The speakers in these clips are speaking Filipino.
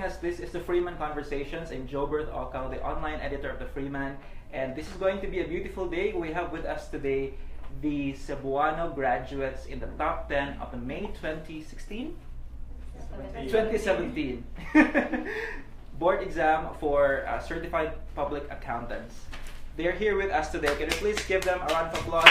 Us, this is the Freeman Conversations. I'm Jobert Ocal, the online editor of the Freeman, and this is going to be a beautiful day. We have with us today the Cebuano graduates in the top 10 of the May 2016? 2017 board exam for certified public accountants. They're here with us today. Can you please give them a round of applause?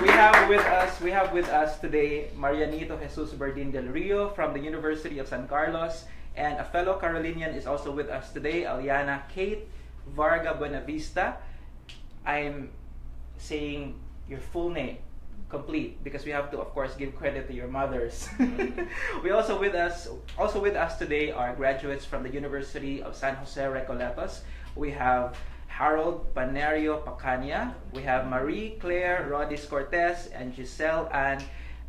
We have with us today Marianito Jesus Berdin del Rio from the University of San Carlos, and a fellow Carolinian is also with us today, Aliana Kate Varga Buenavista. I'm saying your full name complete because we have to, of course, give credit to your mothers. We also with us today are graduates from the University of San Jose Recoletos. We have Harold Panerio Pacania. We have Marie Claire Rodis Cortez and Giselle Ann,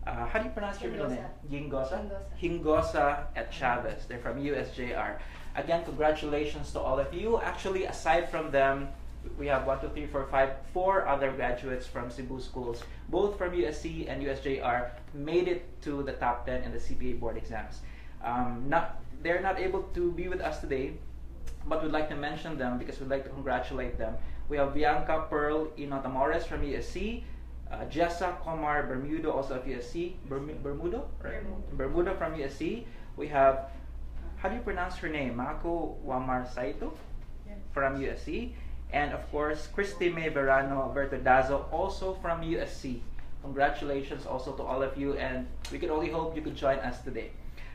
how do you pronounce your middle name? Hingosa at Chavez. They're from USJ-R. Again, congratulations to all of you. Actually, aside from them, we have 4 other graduates from Cebu schools, both from USC and USJ-R, made it to the top 10 in the CPA board exams. They're not able to be with us today, but we'd like to mention them because we'd like to congratulate them. We have Bianca Pearl Inotamores from USC, Jessa Comar Bermudo, also of USC, Bermudo from USC. We have, how do you pronounce her name? Mako Wamar Saito from USC. And of course, Christy May Verano Bertodazo, also from USC. Congratulations also to all of you, and we can only hope you could join us today.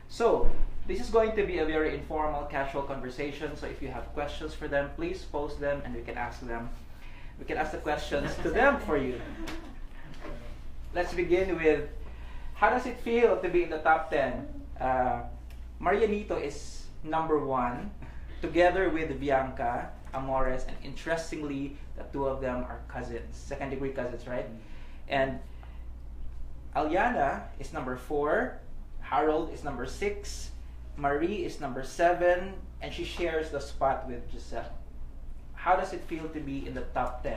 So, this is going to be a very informal, casual conversation. So if you have questions for them, please post them and we can ask them. We can ask the questions to them for you. Let's begin with, how does it feel to be in the top 10? Marianito is number 1, together with Bianca Amores, and interestingly, the two of them are cousins, second-degree cousins, right? And Aliana is number 4, Harold is number 6, Marie is number 7, and she shares the spot with Giselle. How does it feel to be in the top 10?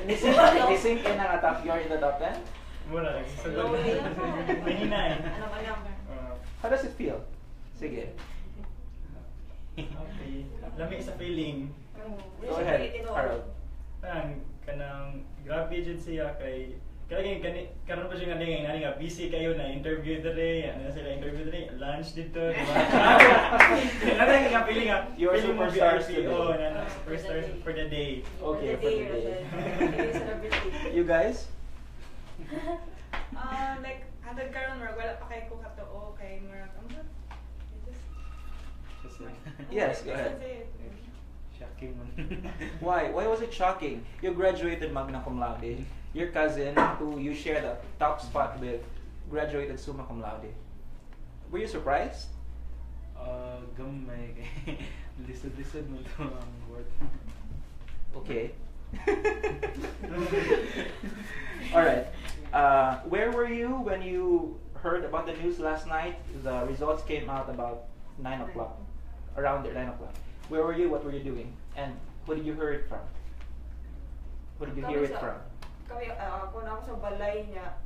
Nising in ang top, you're in the top 10? How does it feel? Sige. Okay. Lami sa feeling. Go ahead, Harold. Kanang grabe jud siya kay karon pa siya nga busy kayo na interview dere, sila interview dere, lunch dito, di ba? Nana nga feeling you are superstars today. Oh, superstars for the day. Okay, for the day. You guys? Like hantod karon wala pa kay ko katoo kay murag Yes, go ahead. Shocking. Why was it shocking? You graduated magna cum laude. Your cousin, who you share the top spot with, graduated summa cum laude. Were you surprised? Gamay kay lisod mo to ang word. Okay. All right. Where were you when you heard about the news last night? The results came out about 9 o'clock. Around there, 9 o'clock. Where were you? What were you doing? And who did you hear it from? Who did you hear it from? Ako na ako sa balay niya.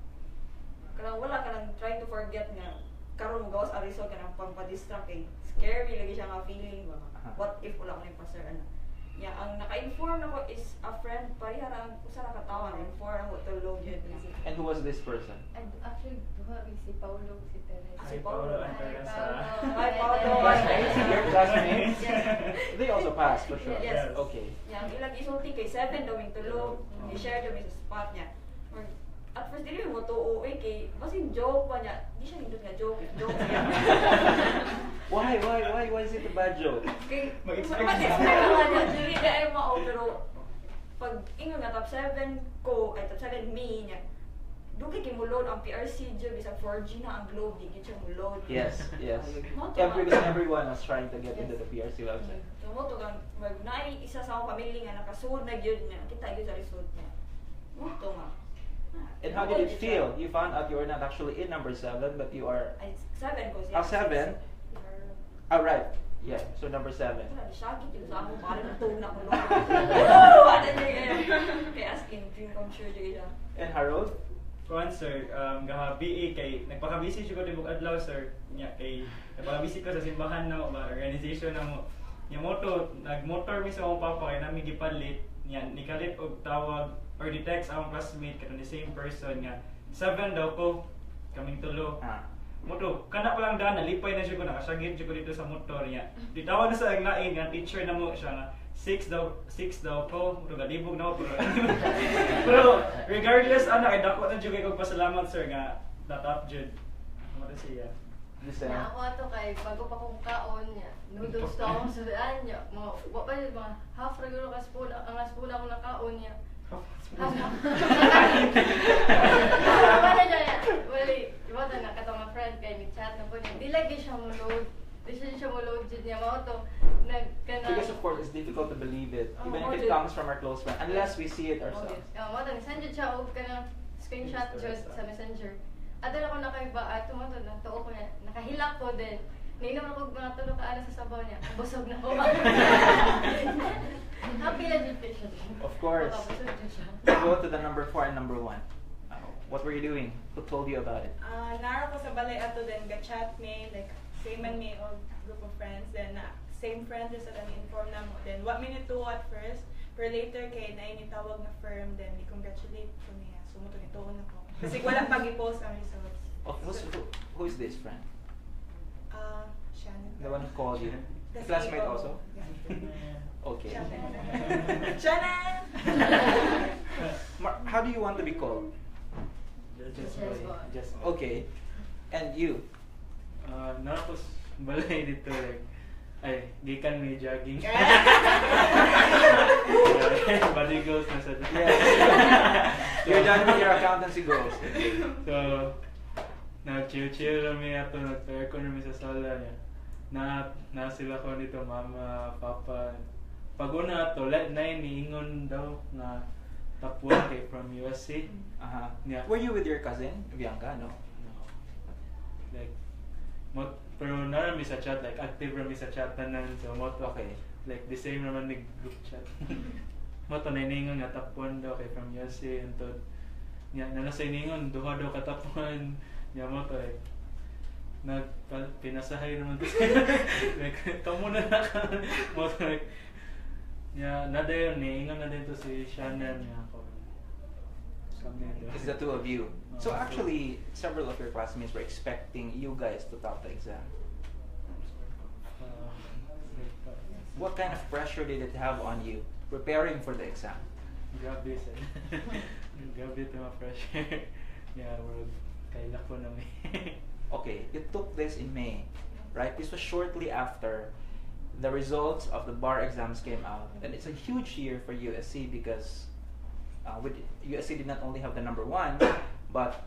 Kanang wala ka nang trying to forget nga. Karon mo gawas ariso ka nang pampa-distract eh. Scary lagi siya nga feeling ba. What if wala ko na yung passer na. Ya, ang naka-inform ako is a friend parihara ang usa ra ka tawo na inform ako tulog yun. And who was this person? And actually, si Paulo, si Teresa. Si Paulo. Hi, Paulo. Classmates? Your classmates? They also passed, for sure. Yes. Okay. Yang ilang isulti kay 7 daw yung tulog. I-share daw sa spot niya. At first, dili mo to kay basin joke pa niya. Di siya nindot nga joke. Joke siya. Why is it a bad joke? Kay Mag-expect mag-expect ka niya. Dili na ay mao, pero pag ingon nga top 7 ko, ay top 7 me niya. Dugay kay mulod ang PRC job isa 4G na ang globe di siya mulod. Yes. Everyone was trying to get into the PRC website. So mo to kang naay isa sa akong pamilya nga nakasud na gyud niya. Kita gyud sa result niya. Mo to nga. And how did it feel? You found out you were not actually in number 7, but you are... 7 ko siya. 7? Oh, right. Yeah, so number 7. Shaggy dito sa akong parang natulog na ko loob. Ano niya yan? Kaya as in, dream come true dito siya. And Harold? kuan sir, gaha BA kay nagpaka-busy jud ko dibog adlaw sir. Nya kay nagpaka-busy ko sa simbahan na ba organization na mo. Nya moto nagmotor mi sa akong papa kay nami gipalit. Nya nikalit og tawag or the text akong classmate karon the same person nga 7 daw ko kaming tulo. Moto, kana pa lang daan, nalipay na siya ko, nakasagit siya ko dito sa motor niya. Ditawag na sa aglain, nga teacher na mo siya na 6 daw ko, moto galibog na ako. Pero regardless, ay dako na siya kong pasalamat sir nga natap jud. Ano siya? Na ako ato kay bago pa kong kaon niya. Noodles to akong sudaan niya. Mga half regular ka spula, ang spula ko na kaon niya. Wala siya. Wali, iba na katong mga friend kay mi-chat na po niya. Di lagi siya mo load. Di siya mo load dyan niya. Mga to, because of course, it's difficult to believe it. Even if it comes from our close friend. Unless we see it ourselves. Mga to, send dyan siya og ka na screenshot dyan sa messenger. At ako nakaiba, at tumato na, tuo ko niya. Nakahilak ko din. Nainom ako mga tulog ka sa sabaw niya. Busog na ko. Happy na dito siya. Of course. We'll go to the number 4 and number 1. What were you doing? Who told you about it? Naro ko sa balay ato then ga-chat me, like same man me og group of friends, then same friends just at inform na mo. Then what minute to at first, pero later kay na tawag na firm, then i-congratulate ko niya. Sumuto ni tuon ako. Kasi wala pag i-post ang results. Who is this friend? Shannon. The one who called you? The Classmate CEO. also? Okay. Shannon! How do you want to be called? Just Okay. And you? Napos balay dito like ay gikan may jogging. Body goals na sa. Yes. You're done with your accountancy goals. So nag-chill kami ato, nag-aircon kami sa sala niya. Na sila ko dito, mama, papa. Pag una ato, late 9 niingon daw na top 1 kay from USC. Yeah. Were you with your cousin, Bianca? No. No. Like, pero narami sa chat, like active rami sa chat tanan. So moto, Okay. like the same naman ni group chat. Moto na iningon nga top 1 daw kay from USC and to. Nya nanasa iningon duha daw ka top 1. Nya moto like pinasahay naman to. Like kamo na ka. Moto like nya na dayon niingon na dito si Shannon niya ako. It's the two of you. So actually, several of your classmates were expecting you guys to top the exam. What kind of pressure did it have on you preparing for the exam? Grabe sir. Grabe ito mga pressure. Yeah, we're kaila ko na may. Okay, you took this in May, right? This was shortly after the results of the bar exams came out. And it's a huge year for USC because USC did not only have the number 1, but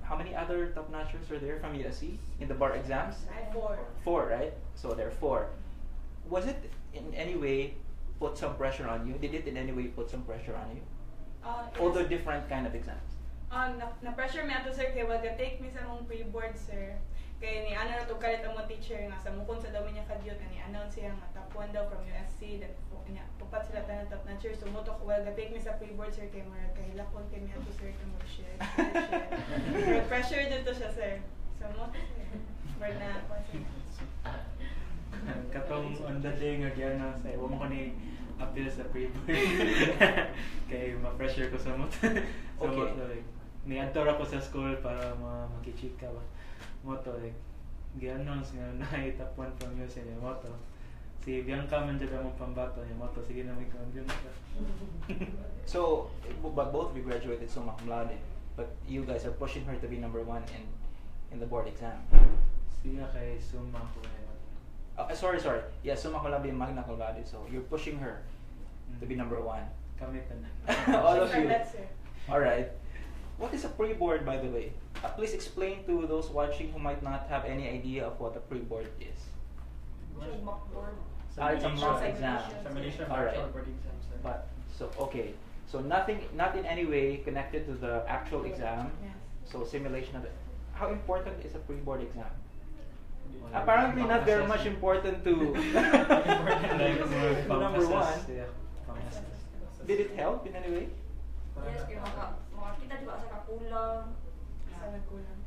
how many other top-notchers were there from USC in the bar exams? 4. 4, right? So there are 4. Was it in any way put some pressure on you? Did it in any way put some pressure on you? Although different kind of exams. Na-pressure me ato sir kay wag take me sa mong pre-board sir. Kay ni ana na to kalit ang teacher nga sa mukon sa daw niya kadyot ni announce siya nga top 1 daw from USC then niya pupat sila tanan top notcher so moto ko wag take me sa pre-board sir kay mara kay hilakon kay mi ato sir kay mo share. Pero pressure dito siya sir. So moto sir. Word na ako sir. Katong on the day nga gyana sa iwa mo ko ni appeal sa pre-board. Kay ma-pressure ko sa moto. So Okay. moto like ni-adore ako sa school para makichika ba. Moto like gi-announce nga na top 1 from USC ni moto. Si Bianca man dyan ang pambato niya moto. Sige na may Bianca. So, but both of you graduated summa cum laude, but you guys are pushing her to be number 1 in the board exam. Siya kay summa ko Sorry. Yeah, summa cum laude and magna cum laude. So you're pushing her to be number 1. Kami tanan. All of you. That's sir. All right. What is a pre-board, by the way? Please explain to those watching who might not have any idea of what a pre-board is. Mock board. It's a mock exam. Examination, All right. actual board exams. But okay. So not in any way connected to the actual exam. Yes. So simulation of it. How important is a pre-board exam? Apparently not very much important to number 1. Yeah. Did it help in any way? Yes, kaya makita Kita di ba sa kakulang. Sa nagkulang.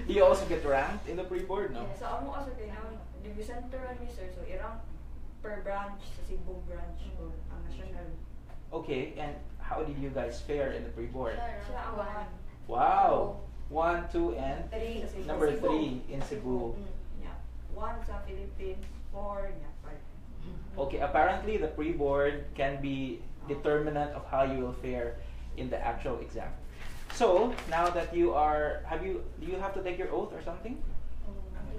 Do you also get ranked in the pre-board, no? Sa amo kasi kay na division center ni sir, so irang per branch sa Cebu branch o ang national. Okay, and how did you guys fare in the pre-board? Siya ang one. Wow! 1, 2, and Three sa Cebu. number 3 in Cebu. Yeah. One sa Philippines, 4 niya, 5. Okay, apparently the pre-board can be determinant of how you will fare in the actual exam. So, now that you are, do you have to take your oath or something?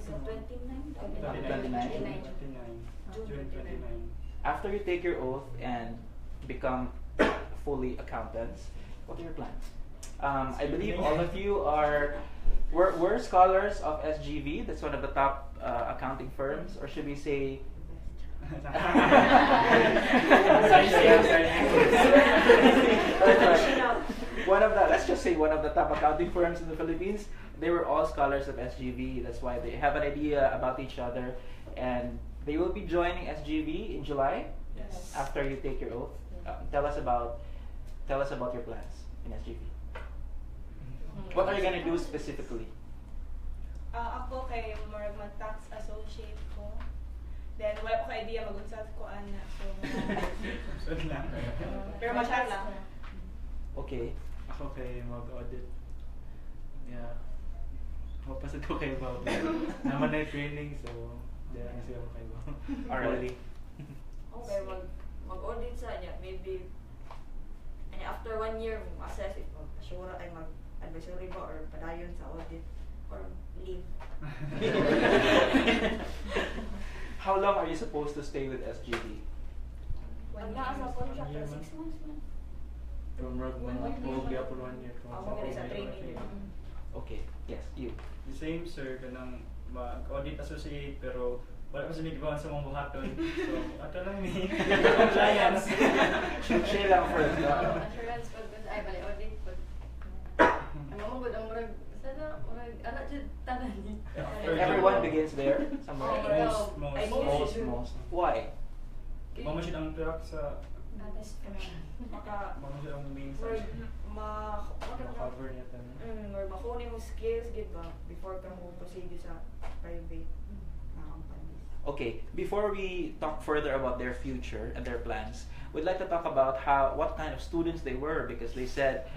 So 29? 29. June 29. After you take your oath and become fully accountants, what are your plans? I believe all of you we're scholars of SGV. That's one of the top accounting firms, or should we say? Let's just say one of the top accounting firms in the Philippines. They were all scholars of SGV. That's why they have an idea about each other, and they will be joining SGV in July. Yes. After you take your oath. Tell us about your plans in SGV. What are you gonna do specifically? Ako kay more mag-tax associate ko. Then wala pa ka idea mag-unsat ko ana. So pero mag-tax lang. Okay. Ako kay mag-audit. Yeah. Mapasad ko kay Bob. Naman na yung training, so dahil na siya kay Bob. Alright. Okay, mag-audit sa niya, maybe and after 1 year, assess if mag-assura ay mag-advisory ba or padayon sa audit or leave. How long are you supposed to stay with SGV? Pag nasa contract, 6 months man. From Rod, mag-pogi ako 1 year. Ako ganun sa training. Okay. Yes, you. The same sir, kanang mag-audit associate pero wala ko sa nagibawang sa mga buhaton. So, ato lang ni compliance. Share lang first. Assurance pag ay bali audit pag ang mamugod ang murag sana murag anak jud tanan ni. Everyone begins there somewhere. Most. Why? Mama siya ang track sa Maka mama siya ang main sa Cover niya tayo. or makunin mo skills gid ba before ka mo proceed sa private na companies. Okay, before we talk further about their future and their plans, we'd like to talk about what kind of students they were, because they said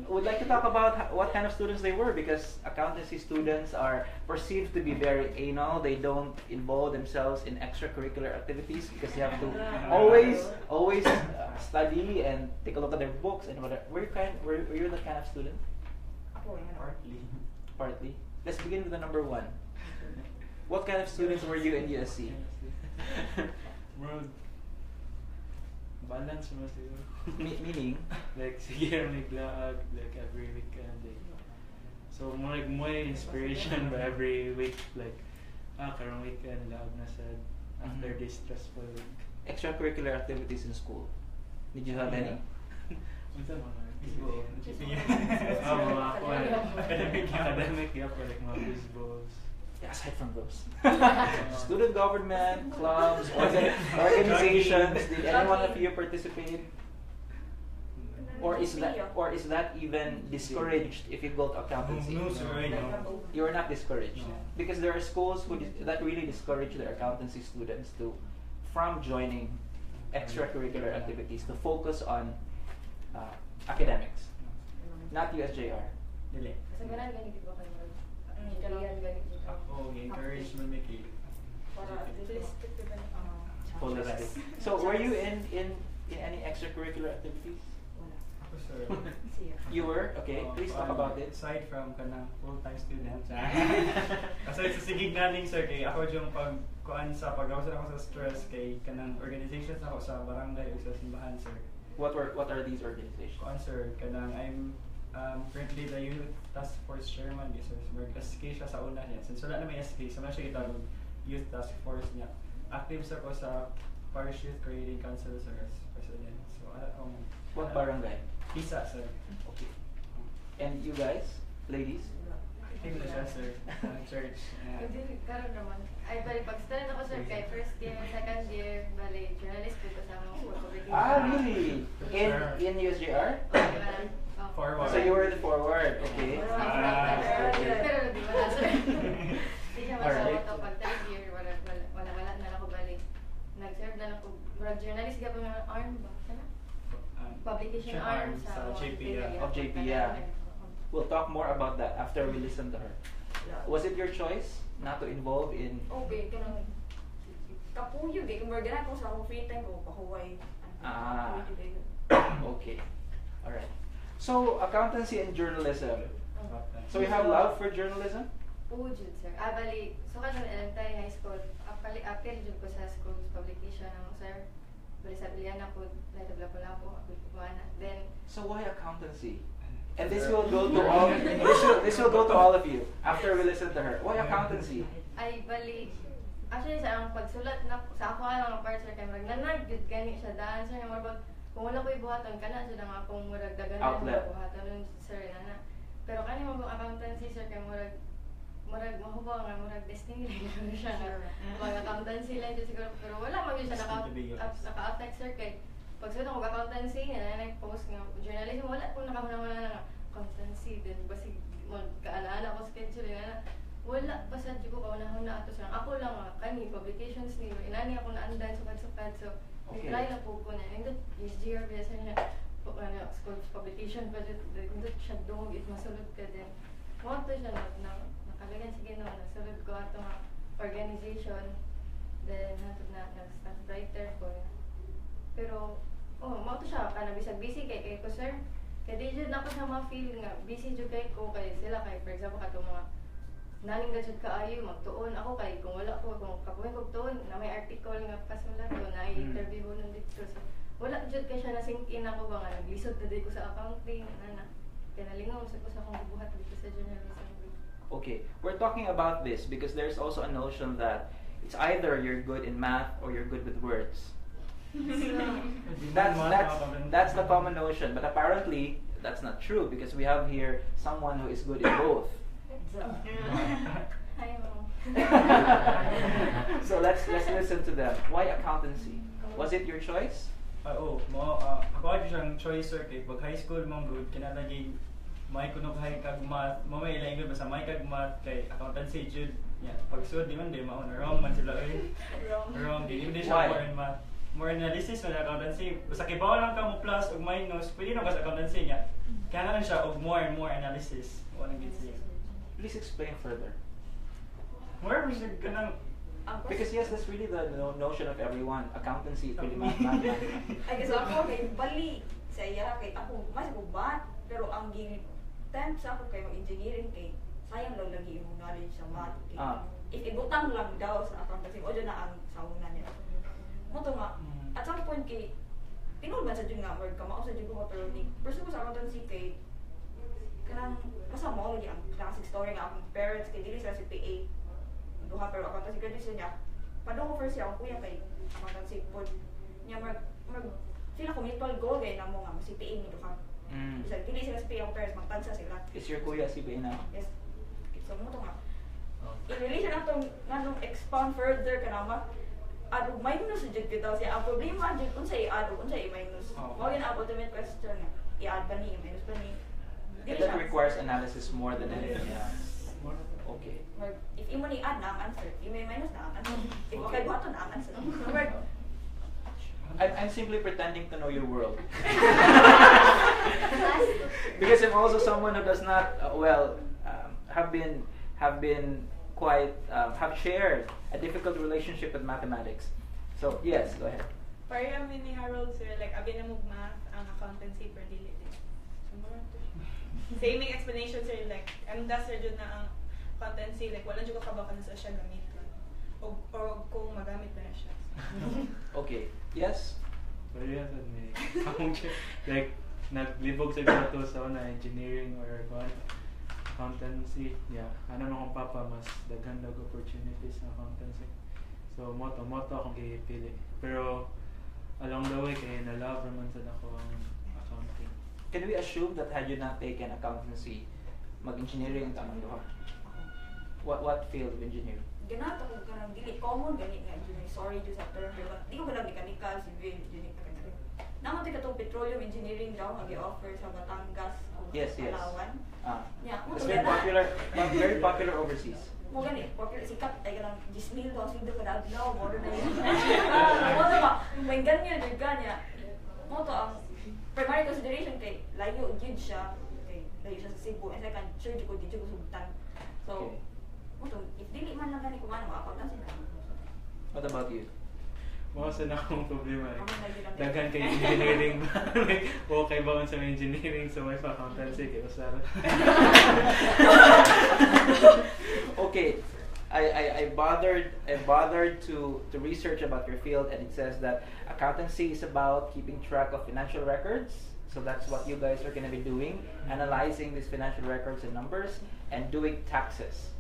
we'd like to talk about what kind of students they were, because accountancy students are perceived to be very anal. They don't involve themselves in extracurricular activities because they have to always study and take a look at their books and whatever. Were you that kind of student? Ako yan. partly. Partly. Let's begin with the number 1. What kind of students were you in USC? Bro, balance mo siguro. Meaning? Like, sige may naglaag, like every weekend. Like, so, more like may inspiration by every week. Like, karong weekend, laag na sad after Mhm. this stressful week. Extracurricular activities in school. Did you have any? Unsa mga? CPA. Mga ako, Academic. academic, yeah, for like mga baseball. Yeah, aside from those. Student government, clubs, organizations. Did anyone of you participate? Or is that even discouraged if you go to accountancy? No, sir, no. You are not discouraged, No. because there are schools that really discourage their accountancy students from joining extracurricular activities to focus on academics. Not USJ-R. Dili. Kasagaran ganito ba kayo? Kailangan ganito. Ako, encourage man may kay. Para at least Holistic. So were you in any extracurricular activities? wala. Ako, sir. Siya. You were? Okay, please talk about it. Aside from kanang full-time student. Aside sa sigig naning sir, kay ako yung kuan sa pag-awasan ako sa stress kay kanang organizations ako sa barangay o sa simbahan sir. What are these organizations? Kuan sir, kanang I'm currently the youth task force chairman di sir. SK siya sa una niya. Since wala na may SK, so na siya itawag youth task force niya. Active sa ko sa Parish Youth Creating Council sir as president. So What barangay? Pisa sir. Okay. And you guys, ladies? Tingin na siya, sir. Sa church. Hindi, karon naman. Ay, bali, pag-student ako, sir, kay first year, second year, bali, journalist ko sa mga school publication. Ah, really? In USJ-R? Forward. So you were the forward, okay. Pero di wala, sir. Di siya Alright. masama to. Pag third year, wala na ako balik. Nag-serve na ako. Journalist ka pa nga arm ba? Sana? Publication arm sa JPA. Of JPA. We'll talk more about that after we listen to her. Was it your choice not to involve in? Okay, kanang kapuyo gay kung gana ko sa akong free time ko pahuway. Ah. Okay. All right. So accountancy and journalism. So you have love for journalism? Oo, Jud, sir. Bali, so ka sa elementary high school, apil Jud ko sa school's publication ng sir. Bali sa bilihan ako, natabla ko lang po, then, So why accountancy? And this will go to all. This will go to all of you after we listen to her. Why accountancy? ay bali, actually sa ang pagsulat na, sa ako lang ang part sir, kay marag nanag, Jud gani siya daan, sir, na marag, kung wala ko ibuhaton, kana siya lang akong murag daganan Outlet. na buhaton nun, sir, nana. Pero kani mo accountancy, sir, kay murag mahubaw nga, murag destiny lang siya nga. Mga accountancy lang dyan siguro, pero wala mag siya naka-affect, sir, kay pagsunod ako accountancy, nag-post nga, journalism, wala kung nakahuna-huna na nga, accountancy, then basig, kaala-ala ko schedule, nga wala pa sa ko kauna-huna ato sir. Ako lang nga, kani, publications ni, inani ako naandan, sukad-sukad, so, Okay. try na po ko na, indot, USJ-R, sir, niya, school's publication, but indot siya dong, if masulod ka din. Mga to siya na nakalagan, sige no, nasulod ko ato nga organization, then nag-staff writer ko. Pero, mga to siya, bisag busy kay ko sir. Kaya di jud ako sa mga feel nga, busy jud kay ko, kay sila kay, for example, kato mga naning na jud kaayo, magtuon ako kay, kung wala ko, kung kapuhin ko tuon, na may article nga pasulat ko, na i-interview ko nun dito. So, wala jud kay siya na-sink in ako ba nga, naglisod na ko sa accounting, kaya nalingaw sa ko sa akong buhat dito sa journalism. Okay, we're talking about this because there's also a notion that it's either you're good in math or you're good with words. That's the common notion, but apparently that's not true because we have here someone who is good in both. Hi, Mom. So let's listen to them. Why accountancy? Was it your choice? Oo, ako ay siyang choice sir kay pag high school mong good kinalagay may kuno kay kag math, mamay ilang good basta may kag math kay accountancy jud. Yeah, pag sud di man di mao wrong man sila eh. Wrong, di siya more in math. More analysis man accountancy. Basta kay bawal lang ka mo plus ug minus, pwede na ka sa accountancy niya. Kaya na siya og more and more analysis. Wala gid siya. Please explain further. More siya ganang Because yes, that's really the notion of everyone. Accountancy is really mathematics. Ay kasi ako kay bali sa iya kay ako mas ko math pero ang time sa ako kay engineering kay sayang lang lagi yung knowledge sa math. If ibutang lang daw sa accountancy o dyan na ang sauna niya. Mo to nga at some point kay tinul man sa jud nga word ka mao sa jud ko pero ni person ko sa accountancy kay kanang basta mo lagi ang classic story nga akong parents kay dili sila CPA. Duha pero accountancy graduation niya. Padung ko first year ako kuya kay accountancy pod niya mag sila ko mutual goal kay namo nga CPA ni duha. Isa dili sila CPA ang parents magtansa sila. Is your kuya CPA now? Yes. So mo to nga. I-release na itong nganong expound further ka naman. Ado minus jud kita siya. Ang problema jud unsa i-add unsa i-minus. Mao yun ang ultimate question nga. I-add pa ni minus pa ni. And that requires analysis more than anything else. Okay. If imo ni add na ang answer, you may minus na ang answer. If okay buhaton na ang answer. I'm simply pretending to know your world. Because I'm also someone who does not have shared a difficult relationship with mathematics. So yes, go ahead. Parang ni Harold sir, like abi na mo math ang accountancy per dili din. Same explanation sir, like ang sir jud na ang accountancy, like wala jud ko kabakan sa siya gamit o kung magamit na siya. Okay. Yes. Pero yan may like naglibog sa to sa una engineering or accountancy. Yeah, ano nung akong papa mas daghan dag opportunities sa accountancy. So moto akong gipili. Pero along the way kay na-love naman sa ako ang accounting. Can we assume that had you not taken accountancy, mag-engineering ang tamang duha? What field of engineering? Ganat ako kanang dili common gani nga engineering. Sorry just sa term pero di ko ganang mechanical, civil engineering ka ganun. Naman tika tong petroleum engineering daw nga gi-offer sa Batangas o Yes. Palawan. Yeah, It's very popular. Very popular overseas. Mo gani, popular sikat ay ganang 10,000 daw sila kada adlaw mo na yun. Mo to ba, may ganyan jud kanya. Mo to ang primary consideration kay layo gyud siya. Okay, layo siya sa Cebu. And second, sure jud ko di jud ko sugtan. So, Okay. mo to, if dili man lang gani ko man makapagtan sila. What about you? Mga sa na akong problema eh. Ako na yun ang- Daghan kay engineering ba? Okay ba sa engineering so may accountancy kay Usara. Okay, I bothered to research about your field, and it says that accountancy is about keeping track of financial records. So that's what you guys are going to be doing, analyzing these financial records and numbers, and doing taxes.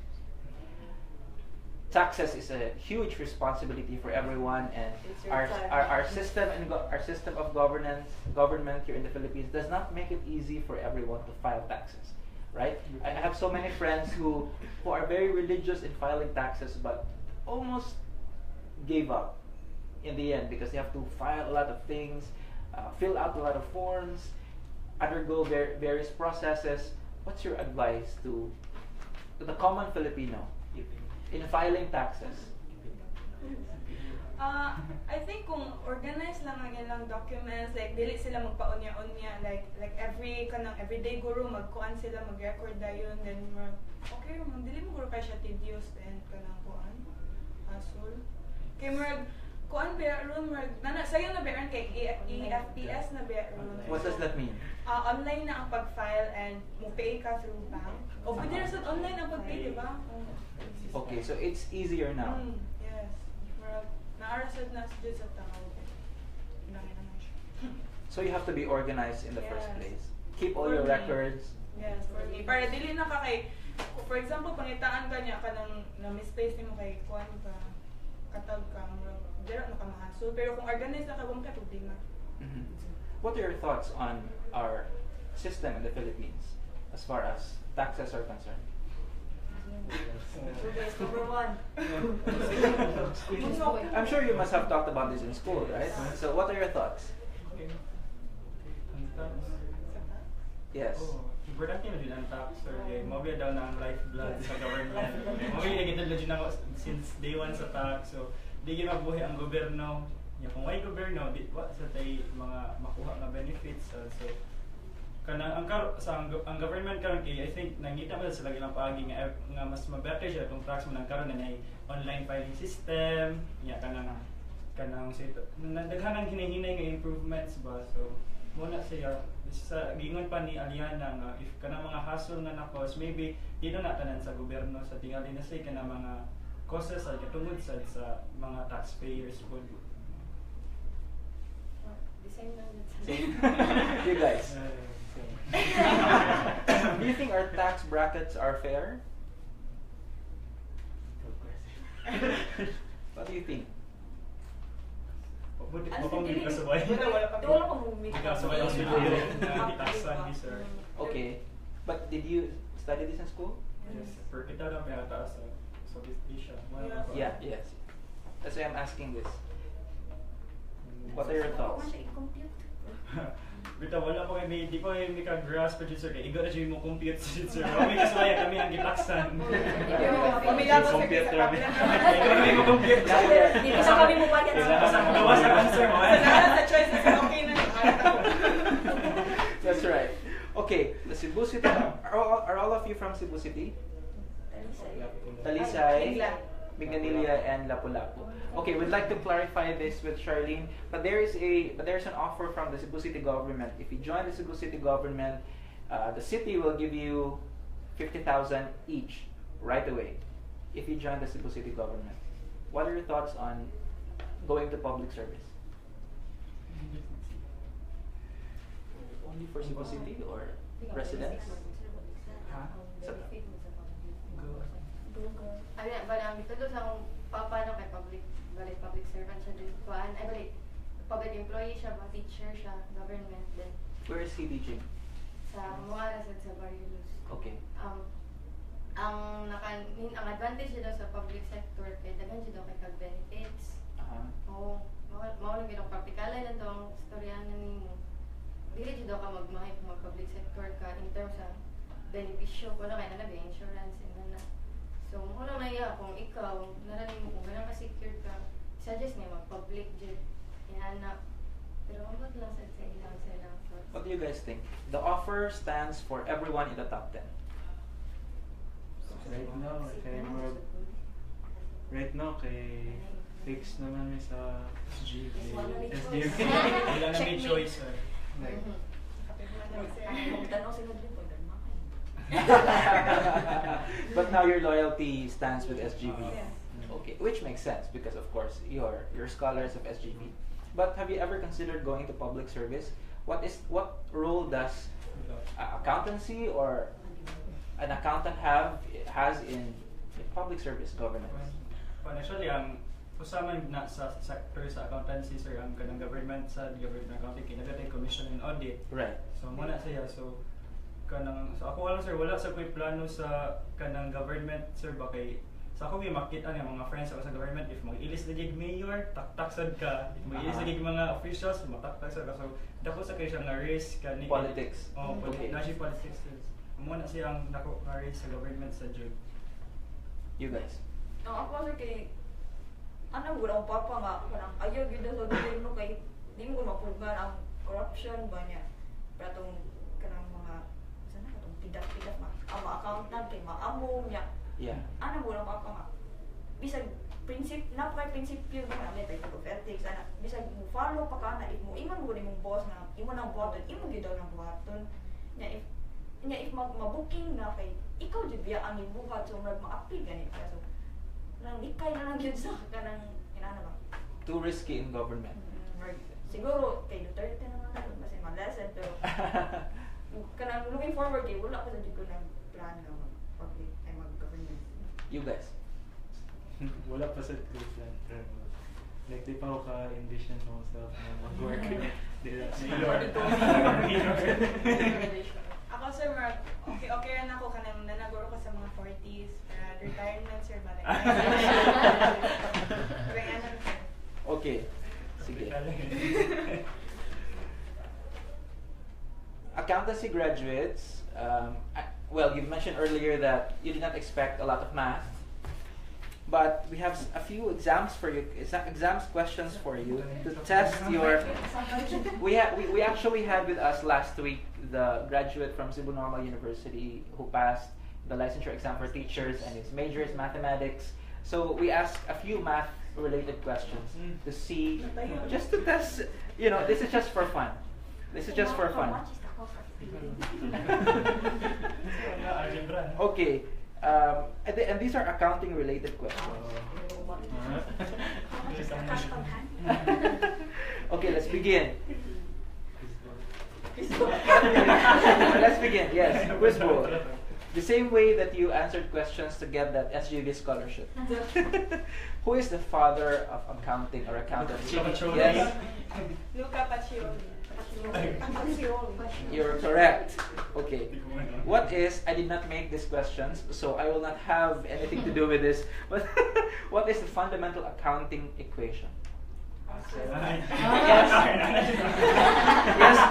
Taxes is a huge responsibility for everyone, and It's your our, time. our, our system and our system of government here in the Philippines does not make it easy for everyone to file taxes, right? I have so many friends who are very religious in filing taxes, but almost gave up in the end because they have to file a lot of things, fill out a lot of forms, undergo various processes. What's your advice to the common Filipino in filing taxes? I think kung organize lang ang ilang documents, like dili sila magpa-unya-unya, like everyday guru magkuan sila mag-record dayon, then okay man dili mo guru kay siya tedious and kanang kuan hassle. Kay murag kuan ba ron murag nana sayo na ba kay EFPS na ba ron. What does that mean? Online na ang pag-file and mo pay ka through bank. O pwede na sa online ang pag-pay, di ba? Okay, so it's easier now. Yes. Murag naarasad na sa tao. Dami naman siya. So you have to be organized in the first Yes. place. Keep all For your me. records. Yes, for me. Para dili na ka kay, for example, pangitaan ka niya ka na misplace nimo kay kuan ka, katag ka, dira na ka mahasul. Pero kung organized na ka, wala ka problema. Mhm. What are your thoughts on our system in the Philippines as far as taxes are concerned? So guys, number one. I'm sure you must have talked about this in school, right? So what are your thoughts? Ang tax. Yes. Oh, importante na din ang tax, sir. Mabaya daw na ang lifeblood sa government. Mabaya na gitala din ako since day one sa tax. So, di gyud mabuhi ang gobyerno. Kung may gobyerno, di wa sa tay mga makuha nga benefits. So, kanang ang government karon kay I think nangita man sila gilang paagi nga mas mabetter siya kung tax man ang karon na online filing system, kanang daghanang hinahinay nga improvements ba. So muna siya sa gingon pa ni Aliana nga if kanang mga hassle na nakos maybe dito na tanan sa gobyerno sa tingali na say kanang mga causes sa katungod sa mga taxpayers po. The same lang yun sa- See? You guys. Do you think our tax brackets are fair? What do you think? Buti Ano mo dili- ka sabay. Wala pa. Wala pa mo Di ka sabay ang video na itasan ni sir. Okay. But did you study this in school? Yes, per kita na pinata sa Southeast Asia. Yeah, yes. That's why I'm asking this. What are your thoughts? Bitaw wala pa kay di ko may ka-grasp pa sir kay igo na siya mo compute sir. Kami kasaya kami ang gitaksan. Pamilya ko sa Computer. Igo na mo compute. Dito sa kami mo bayad Sa magawa sa answer mo. Sa lahat sa choices, okay na. That's right. Okay, the Cebu City. Are all of you from Cebu City? Talisay, Minganilla, and Lapu-Lapu. Okay, we'd like to clarify this with Charlene, but there's an offer from the Cebu City government. If you join the Cebu City government, the city will give you 50,000 each right away. If you join the Cebu City government, what are your thoughts on going to public service? Only for Cebu City or residents? Huh? Ay, barang dito doon sa paano kay public servant siya din. Kuan, ay balik, public employee siya, ba teacher siya, government din. Where is he teaching? Sa mga sa Barrios. Okay. Ang ang advantage nila sa public sector kay daghan jud kay kag benefits. Oo. Mao lang gyud practical lang tong storyanan nimo. Dili jud ka magmahay kung mag-public sector ka in terms sa benepisyo ko na kay na insurance and na. So mo lang naya kung ikaw naranin mo kung ganang ka-secure ka, suggest nga mag-public jud inana. Pero ambot lang sa ilang sila. What do you guys think? The offer stands for everyone in the top 10. Right now, kay fix naman mi sa SGB. Wala na may choice, sir. Like, Magtanong sila din pag But now your loyalty stands with SGB. Yes. Okay, which makes sense because of course you're scholars of SGB. But have you ever considered going to public service? What role does accountancy or an accountant has in public service governance? Actually, usaman na sa sector sa accountancy, sir, ang kanang government sa government accounting kinagatay commission and audit. Right. So muna siya, so ako wala, sir, wala sa ko'y plano sa kanang government, sir, bakay sa ako may makita nga mga friends ako sa government, if mag-ilis na gig mayor, taktaksad ka. If mag-ilis na gig mga officials, mataktaksad ka. So dako sa kayo siya nga risk kani Politics. Okay. Okay. National politics. Muna siyang nako nga risk sa government sa jud. You guys. Ako sir kay ano gud ang papa nga kanang ayaw gyud sa gobyerno kay di mo mapugan ang corruption ba niya. Pratong kanang mga sana katong pidak-pidak ang mga accountant kay maamo niya. Yeah. Ano mo lang papa nga. Bisag prinsipyo nga may type of ethics ana bisag mo follow pa ka na if mo imong gud imong boss nga imo nang buhaton imo gyud daw nang buhaton nya if mabuking na kay ikaw jud biya ang ibuhat so mag-appeal gani so nang ikay na lang gyud sa kanang inana ba Too risky in government. siguro kay Duterte naman na kasi ma-lesson pero kanang looking forward kay wala pa sa jud ko nang plan nga mag-public ay mag-government. You guys. wala pa sa plan. Like, di pa ako ka-envision myself na mag-work. Ako sir, okay rin ako kanang nanaguro ko sa mga 40s para retirement sir ba? Okay. Sige. Accountancy graduates, well, you mentioned earlier that you did not expect a lot of math, but we have a few exams for you, exams questions for you to test your. We actually had with us last week the graduate from Cebu Normal University who passed the licensure exam for teachers and his major is mathematics. So we asked a few math-related questions to see, just to test. You know, this is just for fun. This is just for fun. Okay, and these are accounting related questions. Okay, let's begin. Let's begin. Yes, quiz bowl. The same way that you answered questions to get that SGB scholarship. Who is the father of accounting or accountancy? Yes, Luca Pacioli. you're correct. Okay. What is, I did not make these questions, so I will not have anything to do with this, but what is the fundamental accounting equation?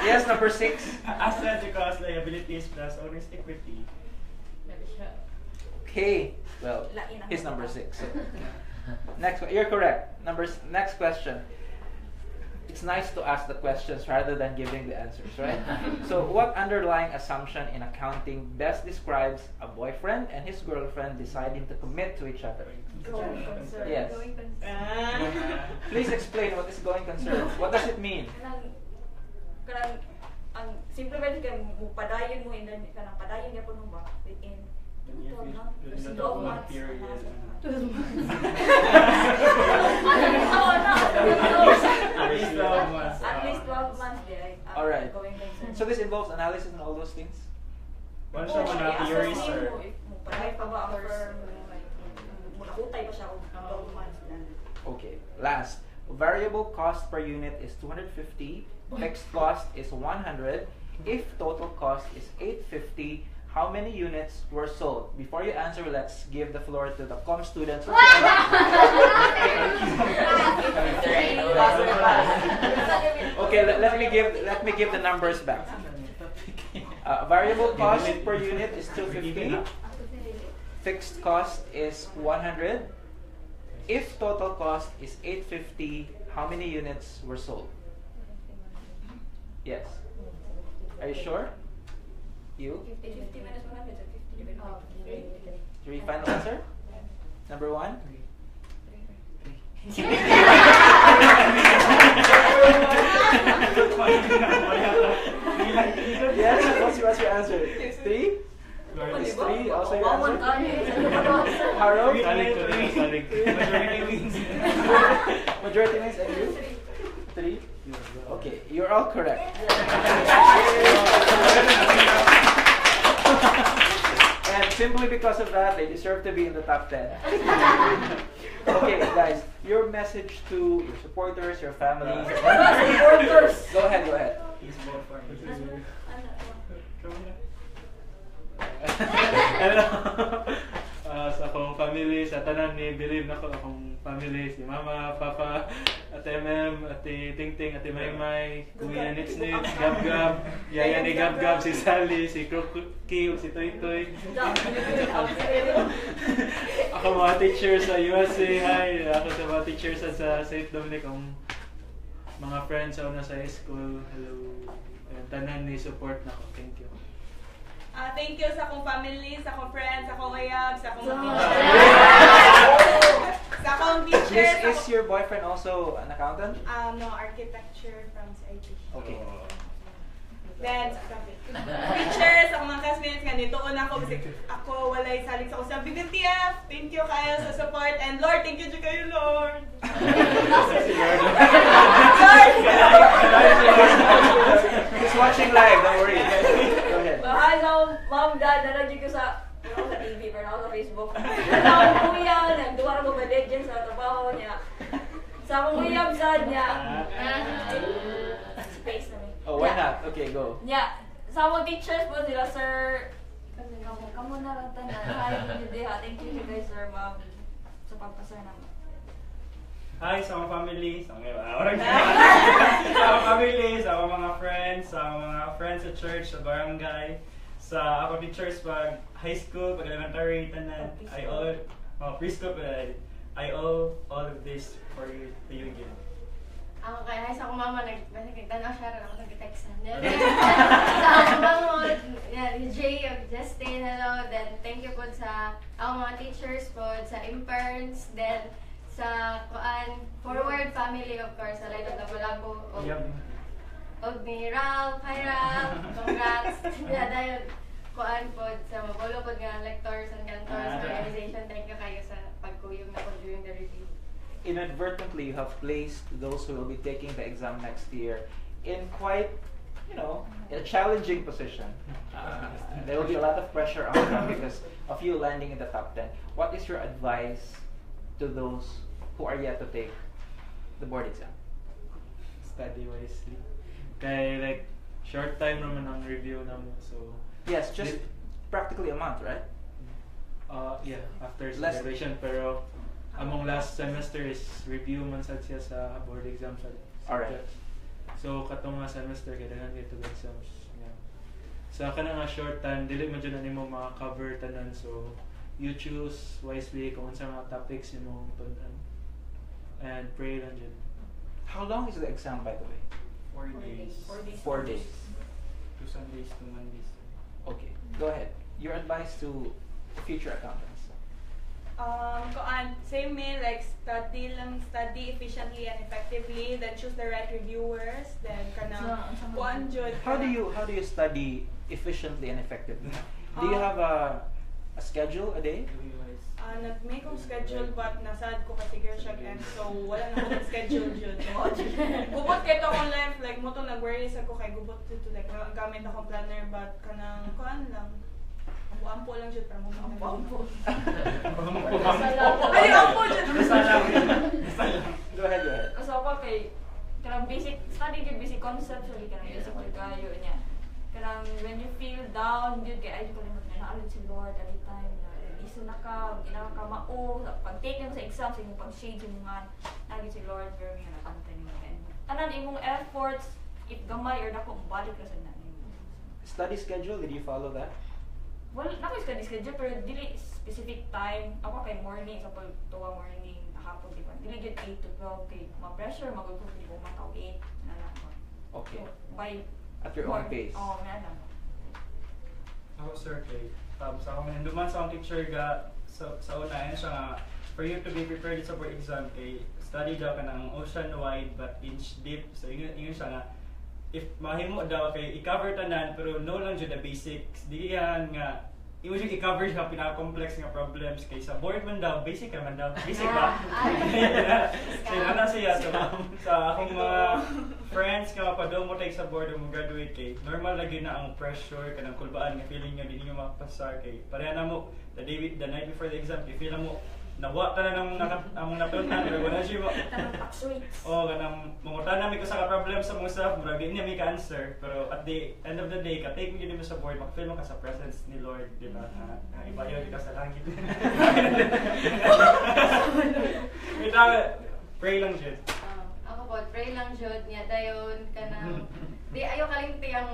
Yes, number 6. Assets equals liabilities plus owner's equity. Okay, well, he's number 6. So. Next one, you're correct. Next question. It's nice to ask the questions rather than giving the answers, right? So, what underlying assumption in accounting best describes a boyfriend and his girlfriend deciding to commit to each other? Going concern. Yes. Going Please explain what is going concern. What does it mean? Kanang ang simple ba kay mo padayon mo in kanang padayon niya po ba within 12 months. Period. 12 months. At least 12 months there. All right. Going concern. So this involves analysis and all those things? One siya man na theory, sir. Paday pa ba after mula hutay pa siya og 12 months lang. Okay, last. Variable cost per unit is 250. Fixed cost is 100. If total cost is 850, how many units were sold? Before you answer, let's give the floor to the com students. Okay, let me give the numbers back. Variable cost per unit is 250. Fixed cost is 100. If total cost is 850, how many units were sold? Yes. Are you sure? You? 50 minus 100 is 50 divided by 3 final answer? Number 1? Yes, what's your answer? 3? Is 3 also your answer? Harold? Majority wins. Majority wins and you? 3? Okay, you're all correct. And simply because of that, they deserve to be in the top 10. Okay, guys, your message to your supporters, your families. Supporters! Go ahead. Please vote for me. Hello. Sa akong family, sa tanan ni believe na ko akong family, si Mama, Papa, Ate Mem, Ate Tingting, Ate Maymay, Kuya Nits, Gab-Gab, Yaya ni Gab-Gab, si Sally, si Kroki, si Toy Toy. Ako mga teachers sa USC, hi. Ako sa mga teachers sa St. Dominic, ang mga friends ako na sa high school. Hello. Ayan, tanan ni support na ko. Thank you. Thank you sa akong family, sa akong friends, sa akong ayab, sa akong teacher. Sa akong teacher. Is your boyfriend also an accountant? No, architecture from CIT. Okay. Then, teachers, sa akong mga classmates nga dito una ako kasi ako walay salig sa usap BBTF. Thank you kayo sa support and Lord, thank you kayo Lord. Lord. He's watching live, don't worry. Go ahead. Hi, mom, dad, nalagyan ko sa TV, pero ako sa Facebook. Ako kuya, nagduwara ko ba dyan sa trabaho niya. Sa akong uyab sad niya. Space na Oh, why not? Okay, go. niya. Sa akong teachers po sila, sir. Kamu na lang tanan. Hi, hindi ha. Thank you guys, sir, ma'am. Sa pagpasar naman. Hi sa mga family, sa mga family, sa mga friends, sa mga friends sa church, sa barangay, sa ako teachers pag high school, pag elementary, tanan, I owe, preschool, I owe all of this for you, to you again. Ako kaya sa akong mama, nagtanaw siya rin ako nag-text na. Sa akong mama, Jay of Justin, hello. Then thank you po sa akong mga teachers po, sa interns, then sa forward family of course, sa Light of Lapu-Lapu, og ni Ralph, hi Ralph, congrats. Dahil kuan po sa mabulo po nga lectors and cantors organization, thank you kayo sa pagkuyog na po during the review. Inadvertently, you have placed those who will be taking the exam next year in quite, a challenging position. There will be a lot of pressure on them because of you landing in the top 10. What is your advice to those who are yet to take the board exam? Study wisely. Kaya like short time naman ang review naman, so Yes, just practically a month, right? Yeah, after celebration, pero among last semester is review man sad siya sa board exam sa Alright. So katong nga semester kailangan ito exams. Yeah. Sa kana nga short time dili man jud nimo maka-cover tanan, so you choose wisely kung unsa nga topics imong tun-an. And pray lang dyan. How long is the exam, by the way? 4 days. 4 days. 2 Sundays, 2 Mondays. Okay, go ahead. Your advice to future accountants? Same me, like study efficiently and effectively, then choose the right reviewers, then kuan jud. How do you study efficiently and effectively? Do you have a schedule a day? Nag-make kong schedule but nasad ko kasi girl siya and so wala na akong schedule jud. Gubot kay to akong life, like mo to nag-worry sa ko kay gubot to like gamit akong planner but kanang kuan lang. Ampo lang jud para mo ampo. Ay ampo jud. Go ahead. Kasi ako kay kanang basic study jud basic concepts uli kanang basic kayo niya. kanang when you feel down, yun kay ay ko limot na naalad si Lord anytime na iso na ka, ginawa ka mao, pag-take mo sa exam, sa imong pag-shade yung mga naging si Lord, pero nga nakanta ni mo. And tanan imong efforts, if gamay or dako, balik ka sa nanin. Study schedule, did you follow that? Well, nako study schedule, pero dili specific time. Ako kay morning, sa tuwa morning, hapon, di ba? Dili yun 8 to 12, kay ma-pressure, magugod, di ko mataw 8, na lang. Okay. So, by At your own pace. Oo, may alam. Ako sir kay sa akong hinduman sa akong teacher ga sa una yan siya nga for you to be prepared sa board exam kay study daw ka ng ocean wide but inch deep, so ingon siya nga if mahimo daw kay i-cover tanan pero no lang jud the basics, di yan nga imo jud i-cover siya pinaka-complex nga problems kay sa board man daw basic man daw basic ba. So ana siya sa akong mga friends nga mapadong mo take sa board mo graduate kay normal lagi na ang pressure kanang kulbaan nga feeling nga dili nyo makapasar kay pareha na mo the night before the exam kay feel mo nawa ta na nang among natunan pero wala siya mo kanang mangutan na mi ko sa ka problem sa mga staff murag di niya may ka answer pero at the end of the day ka take mo gyud mo sa board makafeel mo ka sa presence ni Lord, di ba? Ibayo ka sa langit. Ito pray lang jud. Ako po, pray lang jud niya dayon kanang di ayo kalimti ang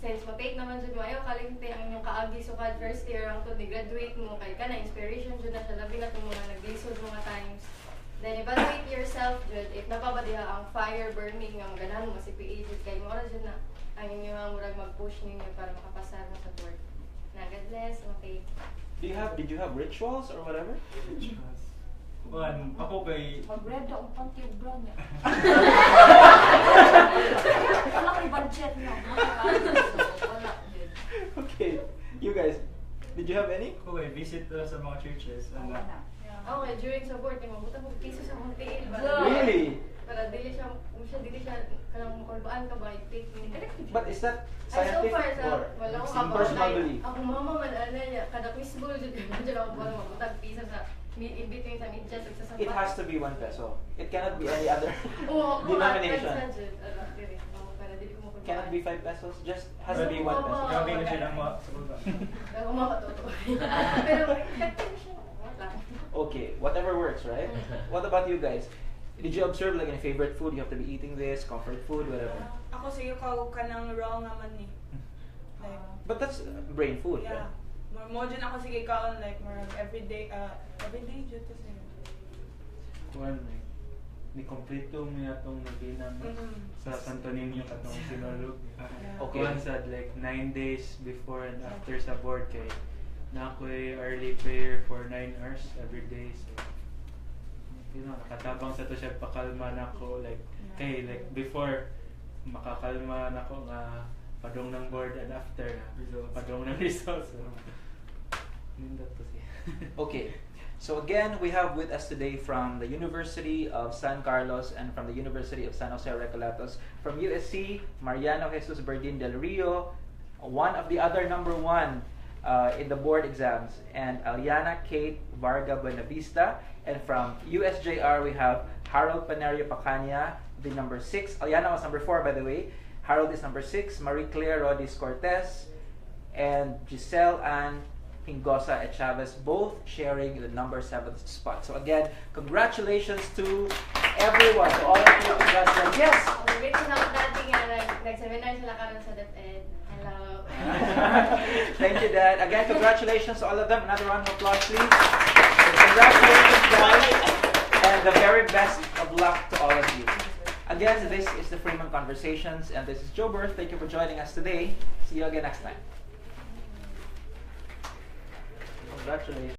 since mo take naman jud mo ayo kalimti ang inyong kaagi sukad first year ang to graduate mo kay kana inspiration jud na sa labi na tong mga naglisod mga times. Then evaluate yourself jud if napabadiha ang fire burning nga maganahan mo CPA jud kay mo ra jud na ang inyong murag mag-push ninyo para makapasa mo sa board. Na God bless, okay. Did you have rituals or whatever? Ako kay Mag-red na ang panty yung brown niya. Wala kay budget niya. Wala. Okay. You guys, did you have any? ako kay visit sa mga churches and Okay, during sa board, yung mabuta mo piso sa mong tiil ba? Really? Para dili siya kanang makulbaan ka ba, i-take mo. But is that Ay, so scientific far, or wala ko personal belief? Ako mama man, ano niya, kada quiz bowl, dyan ako parang mabutag piso sa, in between sa medyas, sa sapat. It has to be 1 peso. It cannot be any other Oo, denomination. Para dili ko makulbaan. Cannot be 5 pesos. Just has to be 1 peso. grabe na siya ng mga sa bulba. Pero mapatuto. Pero, effective siya. Wala. Okay, whatever works, right? What about you guys? Did you observe like any favorite food? You have to be eating this, comfort food, whatever. Ako sige ka nang raw naman ni. Like, But that's brain food, yeah. right? Mo dyan ako sige kaon like more everyday jud to say. Kuan ni kompleto niya tong naginam sa Santo Niño katong sinulog. Okay. Kuan sad like 9 days before and after sa board kay na ako'y early prayer for 9 hours every day. So nakatabang sa to siya pakalma nako like kay like before makakalma nako nga padong ng board and after padong ng results. So, nindot to siya. Okay. So again, we have with us today from the University of San Carlos and from the University of San Jose Recolatos, from USC, Mariano Jesus Berdin del Rio, one of the other number 1 in the board exams, and Aliana Kate Varga Buenavista. And from USJ-R, we have Harold Panerio Pacania, the number 6. Aliana was number 4, by the way. Harold is number 6. Marie Claire Rodis Cortez and Giselle Ann Hingosa at Chavez, both sharing the number 7th spot. So again, congratulations to everyone, to all of you. Congratulations. Yes! Wait, sinakot natin nga, nag-seminar sila karon sa DepEd. Hello. Thank you, Dad. Again, congratulations to all of them. Another round of applause, please. So congratulations, guys. And the very best of luck to all of you. Again, this is the Freeman Conversations, and this is Joe Berth. Thank you for joining us today. See you again next time. Congratulations.